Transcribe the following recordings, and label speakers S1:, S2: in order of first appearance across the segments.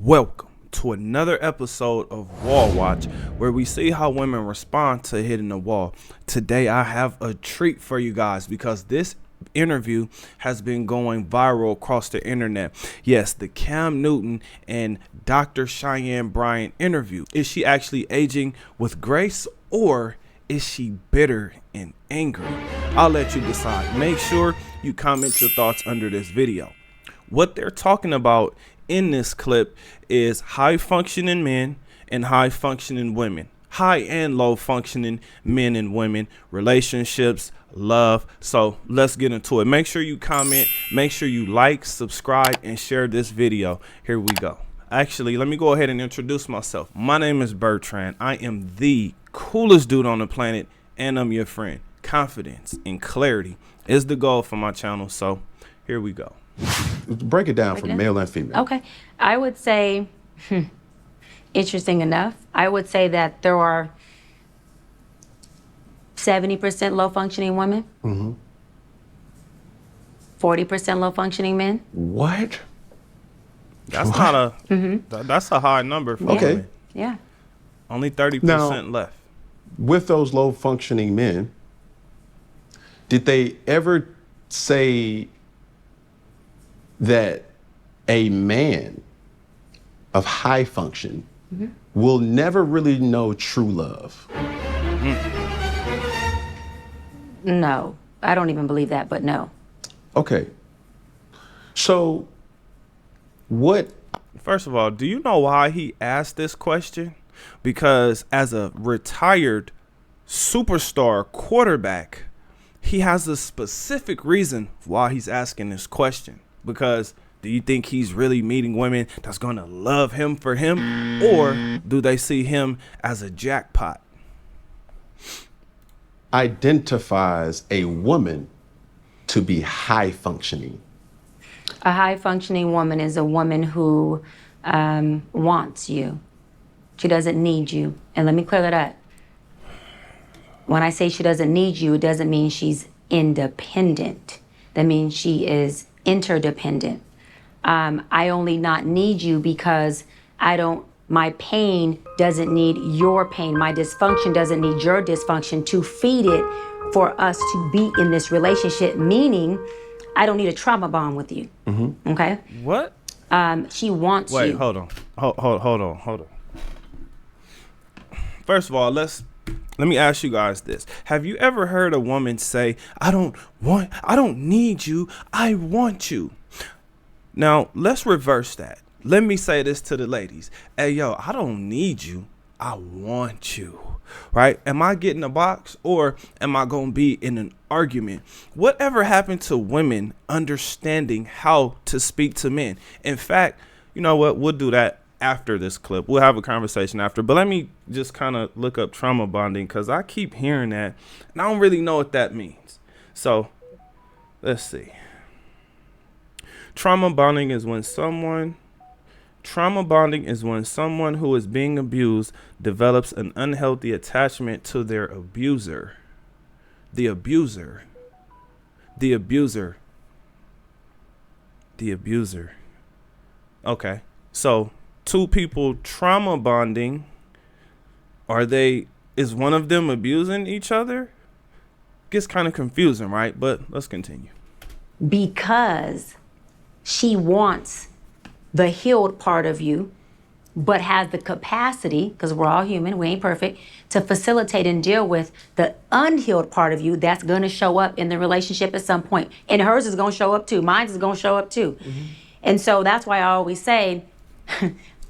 S1: Welcome to another episode of Wall Watch, where we see how women respond to hitting the wall. Today I have a treat for you guys because this interview has been going viral across the internet. Yes, the Cam Newton and Dr. Cheyenne Bryant interview. Is she actually aging with grace, or is she bitter and angry? I'll let you decide. Make sure you comment your thoughts under this video. What they're talking about in this clip is high functioning men and high functioning women, high and low functioning men and women, relationships, love. So let's get into it. Make sure you comment, make sure you like, subscribe, and share this video. Here we go. Actually, let me go ahead and introduce myself. My name is Bertrand. I am the coolest dude on the planet, and I'm your friend. Confidence and clarity is the goal for my channel. So here we go.
S2: Break it down from male and female.
S3: Okay. I would say, interesting enough, I would say that there are 70% low functioning women, 40% low functioning men.
S2: What?
S1: That's not a that's a high number for
S2: Okay.
S1: women.
S3: Yeah.
S1: Only 30%
S2: Now-
S1: left.
S2: With those low functioning men, did they ever say that a man of high function will never really know true love?
S3: No, I don't even believe that, but no.
S2: Okay. So what?
S1: First of all, do you know why he asked this question? Because as a retired superstar quarterback, he has a specific reason why he's asking this question. Because do you think he's really meeting women that's going to love him for him? Or do they see him as a jackpot?
S2: Identifies a woman to be high functioning?
S3: A high functioning woman is a woman who wants you. She doesn't need you. And let me clear that up. When I say she doesn't need you, it doesn't mean she's independent. That means she is interdependent. I only not need you because my pain doesn't need your pain. My dysfunction doesn't need your dysfunction to feed it for us to be in this relationship, meaning I don't need a trauma bond with you. Okay?
S1: What?
S3: She wants you.
S1: Wait, hold on. Hold on. First of all, let me ask you guys this. Have you ever heard a woman say, I don't need you, I want you? Now, let's reverse that. Let me say this to the ladies. Hey, yo, I don't need you, I want you. Right? Am I getting a box, or am I going to be in an argument? Whatever happened to women understanding how to speak to men? In fact, you know what? We'll do that after this clip. We'll have a conversation after. But let me just kind of look up trauma bonding, because I keep hearing that and I don't really know what that means. So let's see. Trauma bonding is when someone who is being abused develops an unhealthy attachment to their abuser. The abuser. Okay. So two people trauma bonding, is one of them abusing each other? Gets kind of confusing, right? But let's continue.
S3: Because she wants the healed part of you, but has the capacity, because we're all human, we ain't perfect, to facilitate and deal with the unhealed part of you that's going to show up in the relationship at some point. And hers is going to show up too. Mine is going to show up too. And so that's why I always say,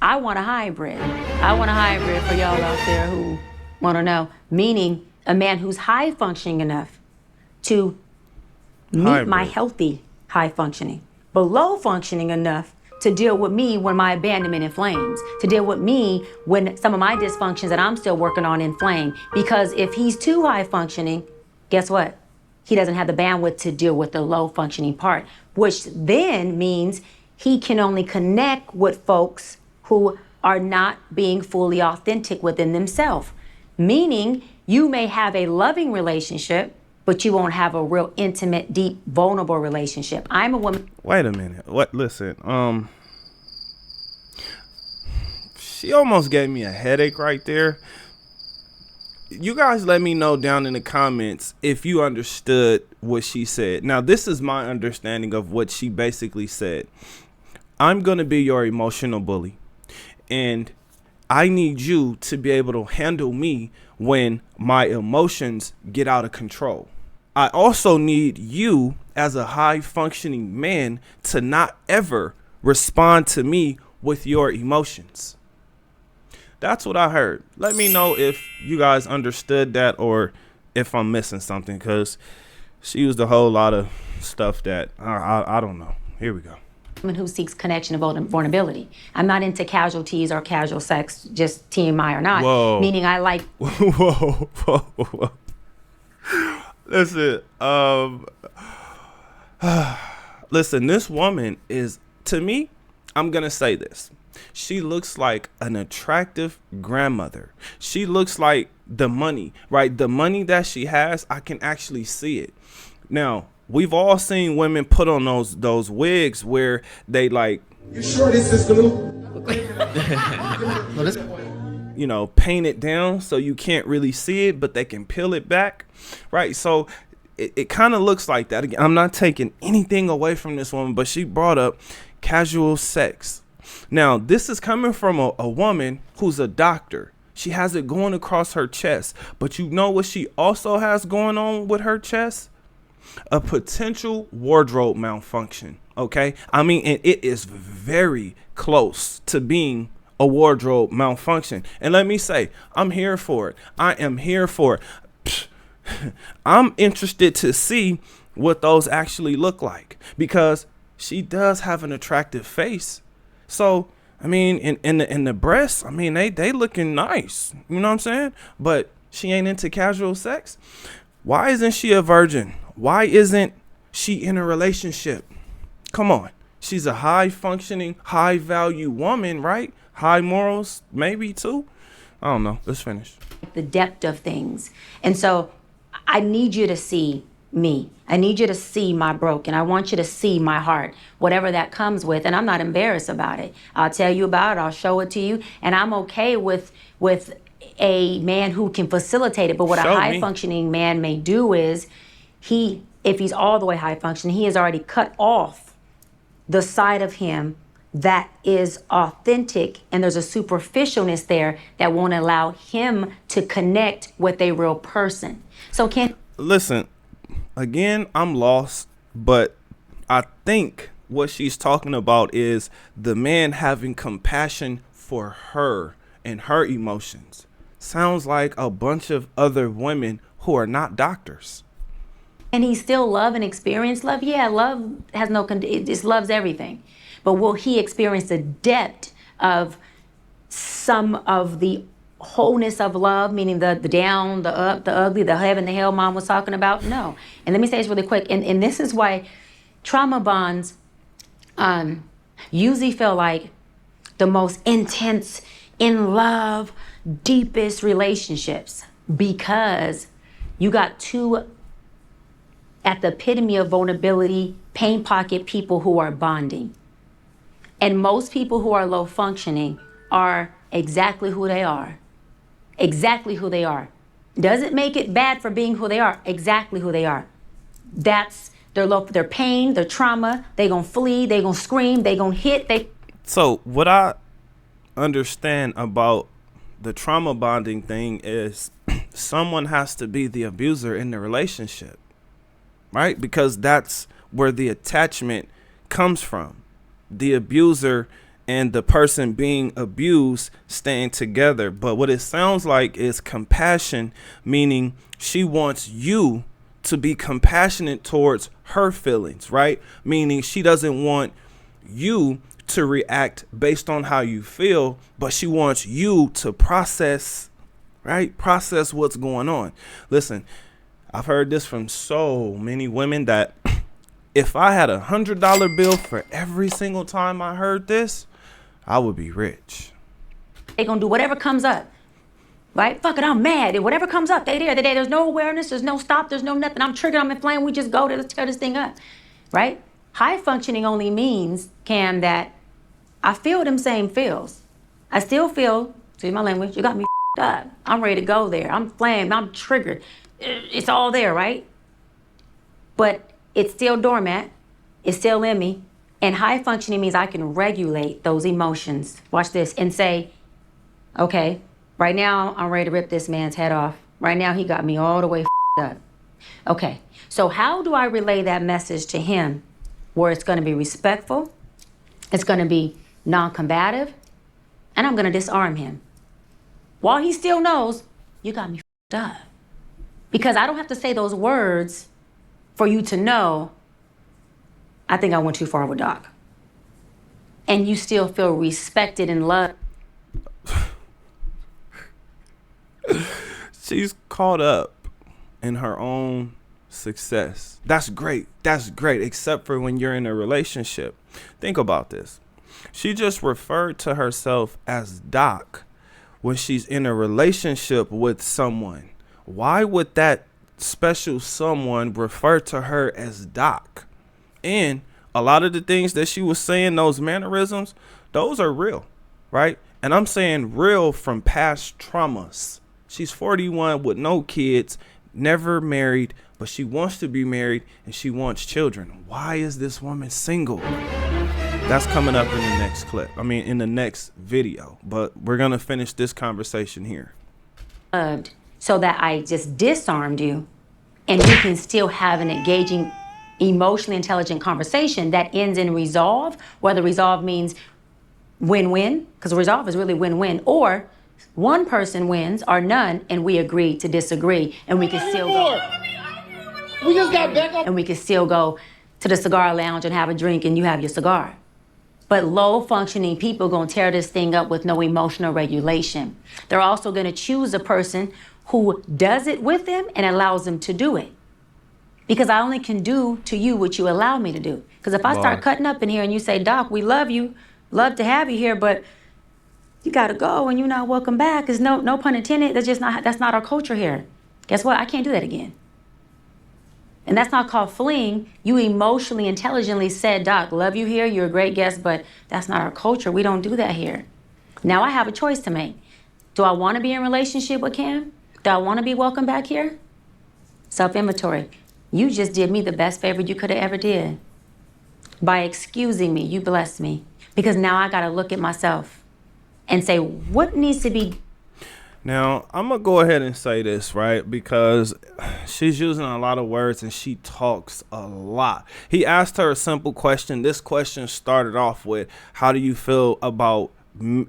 S3: I want a hybrid. I want a hybrid for y'all out there who want to know. Meaning a man who's high functioning enough to meet my healthy high functioning, but low functioning enough to deal with me when my abandonment inflames, to deal with me when some of my dysfunctions that I'm still working on inflame. Because if he's too high functioning, guess what? He doesn't have the bandwidth to deal with the low functioning part, which then means he can only connect with folks who are not being fully authentic within themselves. Meaning you may have a loving relationship, but you won't have a real intimate, deep, vulnerable relationship. I'm a woman.
S1: Wait a minute. What? Listen. She almost gave me a headache right there. You guys let me know down in the comments if you understood what she said. Now, this is my understanding of what she basically said. I'm going to be your emotional bully, and I need you to be able to handle me when my emotions get out of control. I also need you as a high functioning man to not ever respond to me with your emotions. That's what I heard. Let me know if you guys understood that or if I'm missing something, because she used a whole lot of stuff that I don't know. Here we go.
S3: Woman who seeks connection and vulnerability. I'm not into casualties or casual sex, just TMI or not.
S1: Whoa.
S3: Meaning I like.
S1: Whoa. Listen, listen, this woman is, to me, I'm going to say this. She looks like an attractive grandmother. She looks like the money, right? The money that she has, I can actually see it. Now, we've all seen women put on those wigs where they like,
S4: You sure this is the little?
S1: you know, paint it down so you can't really see it, but they can peel it back, right? So it kind of looks like that. Again, I'm not taking anything away from this woman, but she brought up casual sex. Now, this is coming from a woman who's a doctor. She has it going across her chest, but you know what she also has going on with her chest? A potential wardrobe malfunction. Okay, I mean, and it is very close to being a wardrobe malfunction. And let me say, I'm here for it. I am here for it. I'm interested to see what those actually look like, because she does have an attractive face. So, I mean, in the breasts, I mean, they looking nice. You know what I'm saying? But she ain't into casual sex. Why isn't she a virgin? Why isn't she in a relationship? Come on. She's a high functioning, high value woman, right? High morals, maybe too. I don't know. Let's finish.
S3: The depth of things. And so I need you to see me. I need you to see my broken. I want you to see my heart, whatever that comes with. And I'm not embarrassed about it. I'll tell you about it. I'll show it to you. And I'm okay with a man who can facilitate it. But what a high functioning man may do is if he's all the way high functioning, he has already cut off the side of him that is authentic, and there's a superficialness there that won't allow him to connect with a real person. So
S1: listen, again, I'm lost, but I think what she's talking about is the man having compassion for her and her emotions. Sounds like a bunch of other women who are not doctors.
S3: And he still love and experience love? Yeah, love has it just loves everything. But will he experience the depth of some of the wholeness of love, meaning the down, the up, the ugly, the heaven, the hell mom was talking about? No. And let me say this really quick. And this is why trauma bonds usually feel like the most intense, in love, deepest relationships, because you got two at the epitome of vulnerability, pain pocket people who are bonding. And most people who are low functioning are exactly who they are. Exactly who they are. Doesn't make it bad for being who they are. Exactly who they are. That's their pain, their trauma. They gonna flee, they gonna scream, they gonna hit.
S1: So what I understand about the trauma bonding thing is someone has to be the abuser in the relationship, right? Because that's where the attachment comes from. The abuser and the person being abused staying together. But what it sounds like is compassion, meaning she wants you to be compassionate towards her feelings, right? Meaning she doesn't want you to react based on how you feel, but she wants you to process, right? Process what's going on. Listen, I've heard this from so many women that if I had $100 bill for every single time I heard this, I would be rich.
S3: They gonna do whatever comes up, right? Fuck it, I'm mad. And whatever comes up, there's no awareness, there's no stop, there's no nothing. I'm triggered, I'm inflamed, we just go to let's tear this thing up, right? High functioning only means, Cam, that I feel them same feels. I still feel, excuse my language, you got me up. I'm ready to go there. I'm flamed. I'm triggered. It's all there, right? But it's still dormant. It's still in me. And high functioning means I can regulate those emotions. Watch this and say, okay, right now I'm ready to rip this man's head off. Right now he got me all the way up. Okay, so how do I relay that message to him where it's going to be respectful, it's going to be non-combative, and I'm going to disarm him while he still knows you got me up? Because I don't have to say those words for you to know I think I went too far with Doc. And you still feel respected and loved.
S1: She's caught up in her own success. That's great. That's great. Except for when you're in a relationship. Think about this. She just referred to herself as Doc when she's in a relationship with someone. Why would that special someone refer to her as Doc? And a lot of the things that she was saying, those mannerisms, those are real, right? And I'm saying real from past traumas. She's 41 with no kids, never married, but she wants to be married and she wants children. Why is this woman single? That's coming up in the next clip. I mean, in the next video. But we're going to finish this conversation here.
S3: So that I just disarmed you and we can still have an engaging, emotionally intelligent conversation that ends in resolve, whether resolve means win-win, because resolve is really win-win, or one person wins or none and we agree to disagree and we can still go.
S4: We just got back up.
S3: And we can still go to the cigar lounge and have a drink and you have your cigar. But low functioning people gonna tear this thing up with no emotional regulation. They're also gonna choose a person who does it with them and allows them to do it. Because I only can do to you what you allow me to do. Because if I start cutting up in here and you say, Doc, we love you, love to have you here, but you gotta go and you're not welcome back, is no pun intended, that's not our culture here. Guess what? I can't do that again. And that's not called fleeing. You emotionally, intelligently said, Doc, love you here, you're a great guest, but that's not our culture. We don't do that here. Now I have a choice to make. Do I wanna be in a relationship with Cam? Do I wanna be welcome back here? Self-inventory. You just did me the best favor you could have ever did. By excusing me, you blessed me. Because now I gotta look at myself and say, what needs to be.
S1: Now, I'm going to go ahead and say this, right? Because she's using a lot of words and she talks a lot. He asked her a simple question. This question started off with, how do you feel about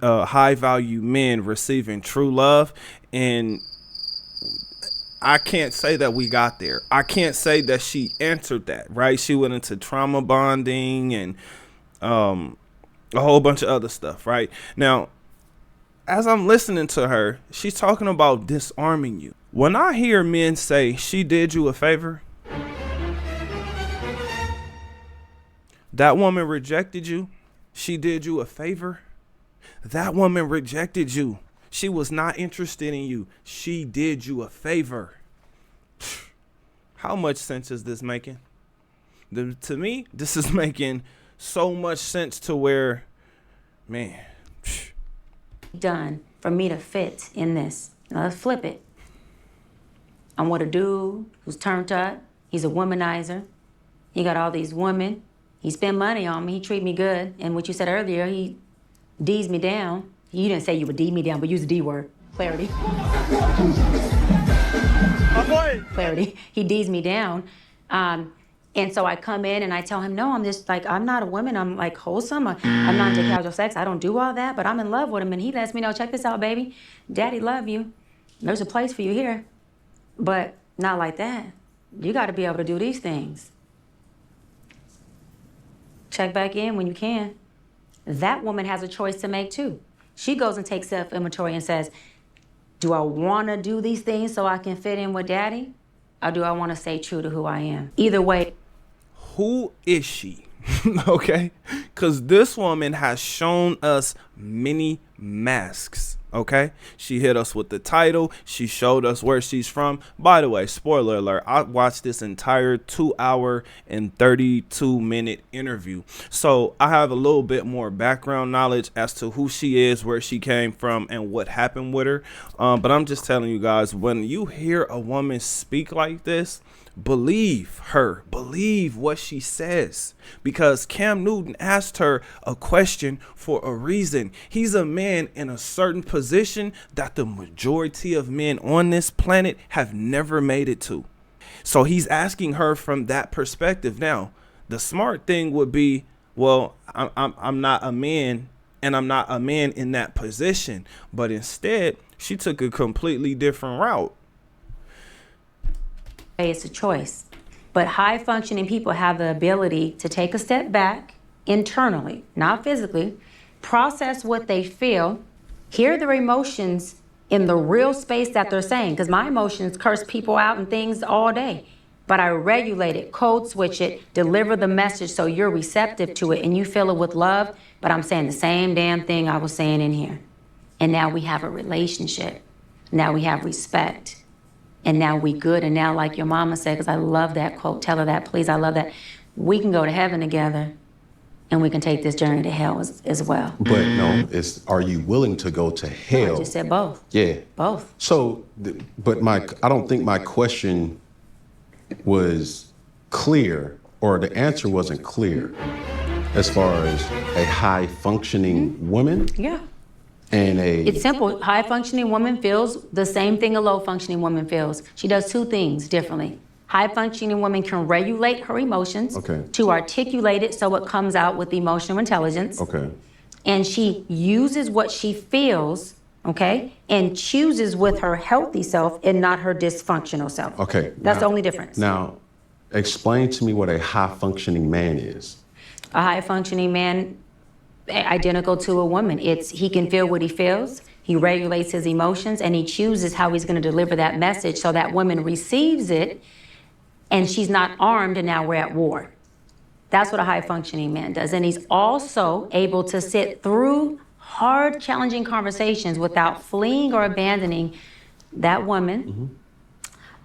S1: high value men receiving true love? And I can't say that we got there. I can't say that she answered that, right? She went into trauma bonding and a whole bunch of other stuff, right? Now, as I'm listening to her, she's talking about disarming you. When I hear men say, she did you a favor, that woman rejected you, she did you a favor, that woman rejected you, she was not interested in you, she did you a favor. How much sense is this making? To me, this is making so much sense to where, man,
S3: done for me to fit in this. Now let's flip it. I'm with a dude who's turned up. He's a womanizer. He got all these women. He spend money on me. He treat me good. And what you said earlier, he D's me down. You didn't say you would D me down, but use the D word. Clarity. Clarity. He D's me down. And so I come in and I tell him, no, I'm not a woman. I'm like wholesome. I'm not into casual sex. I don't do all that, but I'm in love with him. And he lets me know, check this out, baby. Daddy love you. There's a place for you here, but not like that. You got to be able to do these things. Check back in when you can. That woman has a choice to make too. She goes and takes self-inventory and says, do I want to do these things so I can fit in with daddy? Or do I want to stay true to who I am? Either way.
S1: Who is she? Okay? Because this woman has shown us many masks. Okay, she hit us with the title. She showed us where she's from. By the way, spoiler alert, I watched this entire 2-hour and 32-minute interview. So I have a little bit more background knowledge as to who she is, where she came from, and what happened with her. But I'm just telling you guys, when you hear a woman speak like this, believe her, believe what she says, because Cam Newton asked her a question for a reason. He's a man in a certain position that the majority of men on this planet have never made it to. So he's asking her from that perspective. Now, the smart thing would be, well, I'm not a man, and I'm not a man in that position. But instead, she took a completely different route.
S3: It's a choice. But high functioning people have the ability to take a step back internally, not physically, process what they feel, hear their emotions in the real space that they're saying. Because my emotions curse people out and things all day. But I regulate it, code switch it, deliver the message so you're receptive to it and you feel it with love. But I'm saying the same damn thing I was saying in here. And now we have a relationship. Now we have respect. And now we good. And now, like your mama said, because I love that quote, tell her that, please, I love that. We can go to heaven together and we can take this journey to hell as well.
S2: But no, it's, are you willing to go to hell?
S3: I just said both.
S2: Yeah.
S3: Both.
S2: So, but I don't think my question was clear, or the answer wasn't clear as far as a high functioning woman.
S3: Yeah.
S2: And
S3: It's simple. High functioning woman feels the same thing a low functioning woman feels. She does two things differently. High functioning woman can regulate her emotions to articulate it so it comes out with emotional intelligence.
S2: Okay.
S3: And she uses what she feels, okay, and chooses with her healthy self and not her dysfunctional self.
S2: Okay.
S3: That's the only difference.
S2: Now, explain to me what a high functioning man is.
S3: A high functioning man, identical to a woman. He can feel what he feels, he regulates his emotions, and he chooses how he's going to deliver that message so that woman receives it and she's not armed and now we're at war. That's what a high functioning man does. And he's also able to sit through hard, challenging conversations without fleeing or abandoning that woman,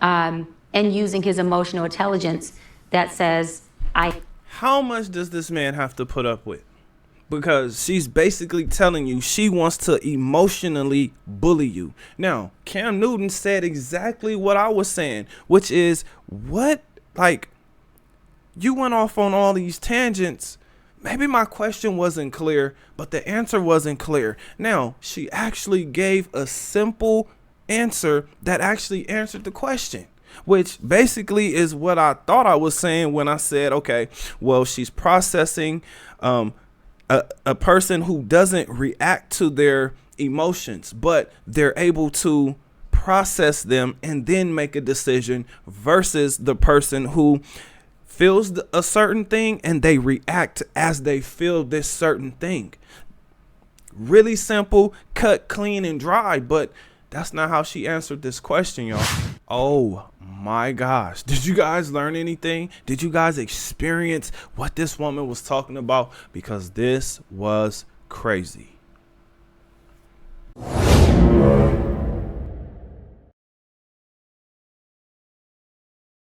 S3: and using his emotional intelligence that says,
S1: How much does this man have to put up with? Because she's basically telling you she wants to emotionally bully you. Now, Cam Newton said exactly what I was saying, which is, what? Like, you went off on all these tangents. Maybe my question wasn't clear, but the answer wasn't clear. Now, she actually gave a simple answer that actually answered the question, which basically is what I thought I was saying when I said, okay, well, she's processing a person who doesn't react to their emotions, but they're able to process them and then make a decision, versus the person who feels a certain thing and they react as they feel this certain thing. Really simple, cut, clean, and dry, but that's not how she answered this question, y'all. Oh my gosh. Did you guys learn anything? Did you guys experience what this woman was talking about? Because this was crazy.